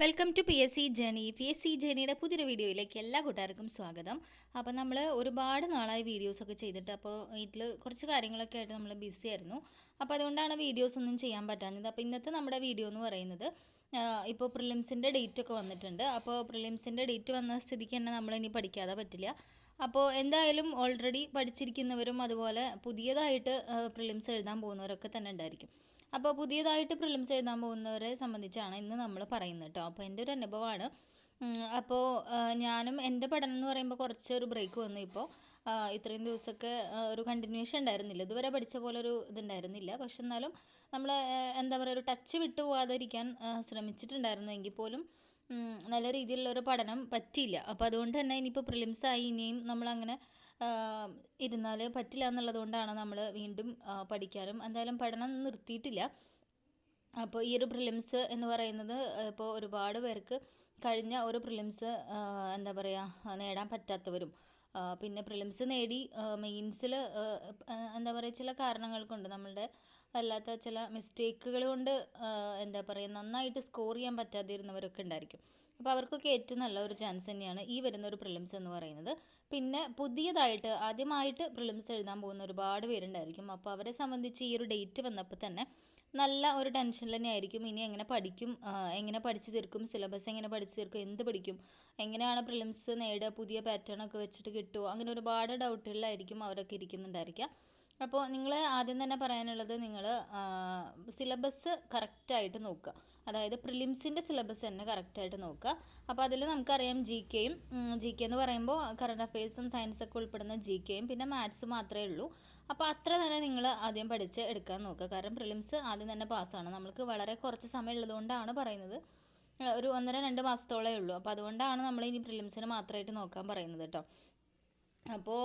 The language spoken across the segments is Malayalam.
Welcome to PSC Journey. PSC Journeyയുടെ പുതിയൊരു വീഡിയോയിലേക്ക് എല്ലാ കൂട്ടുകാർക്കും സ്വാഗതം. അപ്പോൾ നമ്മൾ ഒരുപാട് നാളായി വീഡിയോസൊക്കെ ചെയ്തിട്ട് അപ്പോൾ വീട്ടിൽ കുറച്ച് കാര്യങ്ങളൊക്കെ ആയിട്ട് നമ്മൾ ബിസി ആയിരുന്നു. അപ്പോൾ അതുകൊണ്ടാണ് വീഡിയോസ് ഒന്നും ചെയ്യാൻ പറ്റാഞ്ഞത്. അപ്പോൾ ഇന്നത്തെ നമ്മുടെ വീഡിയോ എന്ന് പറയുന്നത് ഇപ്പോൾ പ്രിലിംസിൻ്റെ ഡേറ്റ് ഒക്കെ വന്നിട്ടുണ്ട്. അപ്പോൾ പ്രിലിംസിൻ്റെ ഡേറ്റ് വന്ന സ്ഥിതിക്ക് തന്നെ നമ്മളിനി പഠിക്കാതെ പറ്റില്ല. അപ്പോൾ എന്തായാലും ഓൾറെഡി പഠിച്ചിരിക്കുന്നവരും അതുപോലെ പുതിയതായിട്ട് പ്രിലിംസ് എഴുതാൻ പോകുന്നവരൊക്കെ തന്നെ ഉണ്ടായിരിക്കും. അപ്പോൾ പുതിയതായിട്ട് പ്രിലിംസ് എഴുതാൻ പോകുന്നവരെ സംബന്ധിച്ചാണ് ഇന്ന് നമ്മൾ പറയുന്നത് കേട്ടോ. അപ്പോൾ എൻ്റെ ഒരു അനുഭവമാണ്. അപ്പോൾ ഞാനും എൻ്റെ പഠനം എന്ന് പറയുമ്പോൾ കുറച്ചൊരു ബ്രേക്ക് വന്നു. ഇപ്പോൾ ഇത്രയും ദിവസമൊക്കെ ഒരു കണ്ടിന്യൂഷൻ ഉണ്ടായിരുന്നില്ല. ഇതുവരെ പഠിച്ച പോലെ ഒരു ഇതുണ്ടായിരുന്നില്ല. പക്ഷെ എന്നാലും നമ്മൾ എന്താ പറയുക, ഒരു ടച്ച് വിട്ടു പോകാതിരിക്കാൻ ശ്രമിച്ചിട്ടുണ്ടായിരുന്നു. എങ്കിൽ പോലും നല്ല രീതിയിലുള്ളൊരു പഠനം പറ്റിയില്ല. അപ്പോൾ അതുകൊണ്ട് തന്നെ ഇനിയിപ്പോൾ പ്രിലിംസായി ഇനിയും നമ്മളങ്ങനെ ഇരുന്നാൽ പറ്റില്ല എന്നുള്ളത് കൊണ്ടാണ് നമ്മൾ വീണ്ടും പഠിക്കാനും എന്തായാലും പഠനം നിർത്തിയിട്ടില്ല. അപ്പോൾ ഈ ഒരു പ്രിലിംസ് എന്ന് പറയുന്നത് ഇപ്പോൾ ഒരുപാട് പേർക്ക് കഴിഞ്ഞ ഒരു പ്രിലിംസ് എന്താ പറയുക നേടാൻ പറ്റാത്തവരും പിന്നെ പ്രിലിംസ് നേടി മെയിൻസിൽ എന്താ പറയുക ചില കാരണങ്ങൾ കൊണ്ട് നമ്മളുടെ അല്ലാത്ത ചില മിസ്റ്റേക്കുകൾ കൊണ്ട് എന്താ പറയുക നന്നായിട്ട് സ്കോർ ചെയ്യാൻ പറ്റാതിരുന്നവരൊക്കെ ഉണ്ടായിരിക്കും. അപ്പോൾ അവർക്കൊക്കെ ഏറ്റവും നല്ല ഒരു ചാൻസ് തന്നെയാണ് ഈ വരുന്ന ഒരു പ്രിലിംസ് എന്ന് പറയുന്നത്. പിന്നെ പുതിയതായിട്ട് ആദ്യമായിട്ട് പ്രിലിംസ് എഴുതാൻ പോകുന്ന ഒരുപാട് പേരുണ്ടായിരിക്കും. അപ്പോൾ അവരെ സംബന്ധിച്ച് ഈ ഒരു ഡേറ്റ് വന്നപ്പോൾ തന്നെ നല്ല ഒരു ടെൻഷനിൽ തന്നെ ആയിരിക്കും. ഇനി എങ്ങനെ പഠിക്കും, എങ്ങനെ പഠിച്ചു തീർക്കും, സിലബസ് എങ്ങനെ പഠിച്ചു തീർക്കും, എന്ത് പഠിക്കും, എങ്ങനെയാണ് പ്രിലിംസ് നേടുക, പുതിയ പാറ്റേൺ ഒക്കെ വെച്ചിട്ട് കിട്ടുമോ, അങ്ങനെ ഒരുപാട് ഡൗട്ടുകളിലായിരിക്കും അവരൊക്കെ ഇരിക്കുന്നുണ്ടായിരിക്കുക. അപ്പോൾ നിങ്ങൾ ആദ്യം തന്നെ പറയാനുള്ളത്, നിങ്ങൾ സിലബസ് കറക്റ്റായിട്ട് നോക്കുക. അതായത് പ്രിലിംസിൻ്റെ സിലബസ് തന്നെ കറക്റ്റായിട്ട് നോക്കുക. അപ്പോൾ അതിൽ നമുക്കറിയാം ജി കെ എന്ന് പറയുമ്പോൾ കറണ്ട് അഫെയർസും സയൻസൊക്കെ ഉൾപ്പെടുന്ന ജി കെയും പിന്നെ മാത്സ് മാത്രമേ ഉള്ളൂ. അപ്പോൾ അത്ര തന്നെ നിങ്ങൾ ആദ്യം പഠിച്ച് എടുക്കാൻ നോക്കുക. കാരണം പ്രിലിംസ് ആദ്യം തന്നെ പാസ്സാണ്. നമ്മൾക്ക് വളരെ കുറച്ച് സമയം ഉള്ളതുകൊണ്ടാണ് പറയുന്നത്. ഒരു 1.5-2 മാസത്തോളമേ ഉള്ളൂ. അപ്പോൾ അതുകൊണ്ടാണ് നമ്മൾ ഇനി പ്രിലിംസിന് മാത്രമായിട്ട് നോക്കാൻ പറയുന്നത് കേട്ടോ. അപ്പോൾ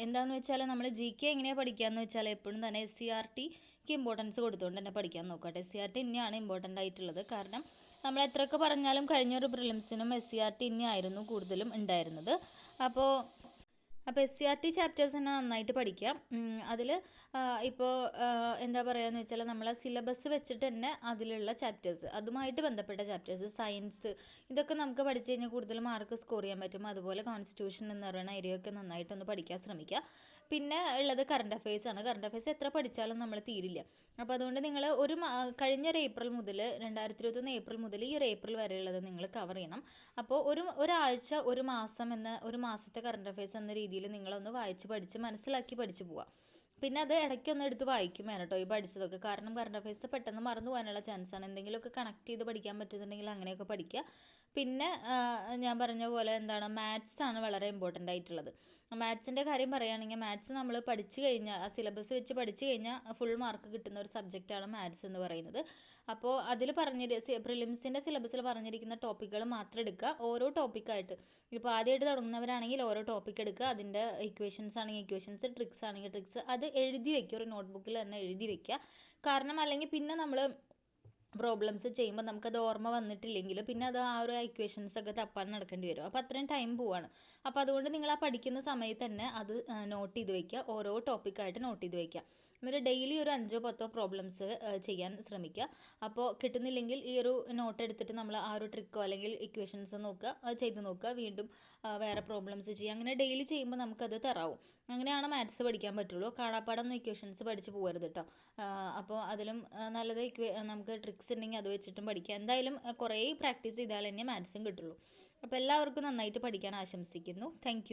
എന്താണെന്ന് വെച്ചാൽ നമ്മൾ ജി കെ എങ്ങനെയാണ് പഠിക്കുകയെന്ന് വെച്ചാൽ എപ്പോഴും തന്നെ SCRTക്ക് ഇമ്പോർട്ടൻസ് കൊടുത്തുകൊണ്ട് തന്നെ പഠിക്കാൻ നോക്കട്ടെ. SCRT തന്നെയാണ് ഇമ്പോർട്ടൻ്റ് ആയിട്ടുള്ളത്. കാരണം നമ്മൾ എത്രയൊക്കെ പറഞ്ഞാലും കഴിഞ്ഞൊരു പ്രിലിംസിനും SCRT തന്നെയായിരുന്നു കൂടുതലും ഉണ്ടായിരുന്നത്. അപ്പോൾ SCRT ചാപ്റ്റേഴ്സ് തന്നെ നന്നായിട്ട് പഠിക്കാം. അതിൽ ഇപ്പോൾ എന്താ പറയുകയെന്ന് വെച്ചാൽ നമ്മളെ സിലബസ് വെച്ചിട്ട് തന്നെ അതിലുള്ള ചാപ്റ്റേഴ്സ്, അതുമായിട്ട് ബന്ധപ്പെട്ട ചാപ്റ്റേഴ്സ്, സയൻസ്, ഇതൊക്കെ നമുക്ക് പഠിച്ചു കഴിഞ്ഞാൽ കൂടുതൽ മാർക്ക് സ്കോർ ചെയ്യാൻ പറ്റും. അതുപോലെ കോൺസ്റ്റിറ്റ്യൂഷൻ എന്ന് പറയുന്ന ഏരിയയൊക്കെ നന്നായിട്ടൊന്ന് പഠിക്കാൻ ശ്രമിക്കുക. പിന്നെ ഉള്ളത് കറണ്ട് അഫെയർസ് ആണ്. കറണ്ട് അഫെയർസ് എത്ര പഠിച്ചാലും നമ്മൾ തീരില്ല. അപ്പോൾ അതുകൊണ്ട് നിങ്ങൾ കഴിഞ്ഞൊരു ഏപ്രിൽ മുതൽ 2021 ഏപ്രിൽ മുതൽ ഈ ഒരു ഏപ്രിൽ വരെയുള്ളത് നിങ്ങൾ കവർ ചെയ്യണം. അപ്പോൾ ഒരാഴ്ച ഒരു മാസം ഒരു മാസത്തെ കറണ്ട് അഫെയർസ് എന്ന രീതിയിൽ നിങ്ങളൊന്ന് വായിച്ച് പഠിച്ച് മനസ്സിലാക്കി പഠിച്ചു പോവുക. പിന്നെ അത് ഇടയ്ക്കൊന്ന് എടുത്ത് വായിക്കും വേണം കേട്ടോ ഈ പഠിച്ചതൊക്കെ. കാരണം കറണ്ട് അഫെയർസ് പെട്ടെന്ന് മറന്നു പോകാനുള്ള ചാൻസാണ്. എന്തെങ്കിലുമൊക്കെ കണക്ട് ചെയ്ത് പഠിക്കാൻ പറ്റുന്നുണ്ടെങ്കിൽ അങ്ങനെയൊക്കെ പഠിക്കുക. പിന്നെ ഞാൻ പറഞ്ഞ പോലെ എന്താണ്, മാത്സ് ആണ് വളരെ ഇമ്പോർട്ടൻ്റ് ആയിട്ടുള്ളത്. മാത്സിൻ്റെ കാര്യം പറയുകയാണെങ്കിൽ മാത്സ് നമ്മൾ പഠിച്ചു കഴിഞ്ഞാൽ, ആ സിലബസ് വെച്ച് പഠിച്ചു കഴിഞ്ഞാൽ ഫുൾ മാർക്ക് കിട്ടുന്ന ഒരു സബ്ജക്റ്റാണ് മാത്സ് എന്ന് പറയുന്നത്. അപ്പോൾ അതിൽ പ്രിലിംസിൻ്റെ സിലബസിൽ പറഞ്ഞിരിക്കുന്ന ടോപ്പിക്കുകൾ മാത്രം എടുക്കുക. ഓരോ ടോപ്പിക്കായിട്ട് ഇപ്പോൾ ആദ്യമായിട്ട് തുടങ്ങുന്നവരാണെങ്കിൽ ഓരോ ടോപ്പിക്ക് എടുക്കുക. അതിൻ്റെ ഇക്വേഷൻസ് ആണെങ്കിൽ ഇക്വേഷൻസ്, ട്രിക്സ് ആണെങ്കിൽ ട്രിക്സ്, അത് എഴുതി വയ്ക്കുക. ഒരു നോട്ട്ബുക്കിൽ തന്നെ എഴുതി വയ്ക്കുക. കാരണം അല്ലെങ്കിൽ പിന്നെ നമ്മൾ പ്രോബ്ലംസ് ചെയ്യുമ്പോൾ നമുക്കത് ഓർമ്മ വന്നിട്ടില്ലെങ്കിൽ പിന്നെ അത് ആ ഒരു ഇക്വേഷൻസ് ഒക്കെ തപ്പാൻ നടക്കേണ്ടി വരും. അപ്പോൾ അത്രയും ടൈം പോവാണ്. അപ്പോൾ അതുകൊണ്ട് നിങ്ങൾ ആ പഠിക്കുന്ന സമയത്ത് തന്നെ അത് നോട്ട് ചെയ്ത് വയ്ക്കുക. ഓരോ ടോപ്പിക്കായിട്ട് നോട്ട് ചെയ്ത് വയ്ക്കുക. എന്നിട്ട് ഡെയിലി ഒരു 5-10 പ്രോബ്ലംസ് ചെയ്യാൻ ശ്രമിക്കുക. അപ്പോൾ കിട്ടുന്നില്ലെങ്കിൽ ഈ ഒരു നോട്ട് എടുത്തിട്ട് നമ്മൾ ആ ഒരു ട്രിക്കോ അല്ലെങ്കിൽ ഇക്വേഷൻസ് നോക്കുക, ചെയ്ത് നോക്കുക, വീണ്ടും വേറെ പ്രോബ്ലംസ് ചെയ്യുക. അങ്ങനെ ഡെയിലി ചെയ്യുമ്പോൾ നമുക്കത് തറാവും. അങ്ങനെയാണ് മാത്സ് പഠിക്കാൻ പറ്റുള്ളൂ. കാണാപ്പാടൊന്നും ഇക്വേഷൻസ് പഠിച്ച് പോകരുത് കേട്ടോ. അപ്പോൾ അതിലും നല്ലത് നമുക്ക് ട്രിക്സ് ഉണ്ടെങ്കിൽ അത് വെച്ചിട്ടും പഠിക്കാം. എന്തായാലും കുറേ പ്രാക്ടീസ് ചെയ്താൽ തന്നെ മാത്സും കിട്ടുള്ളൂ. അപ്പോൾ എല്ലാവർക്കും നന്നായിട്ട് പഠിക്കാൻ ആശംസിക്കുന്നു. താങ്ക്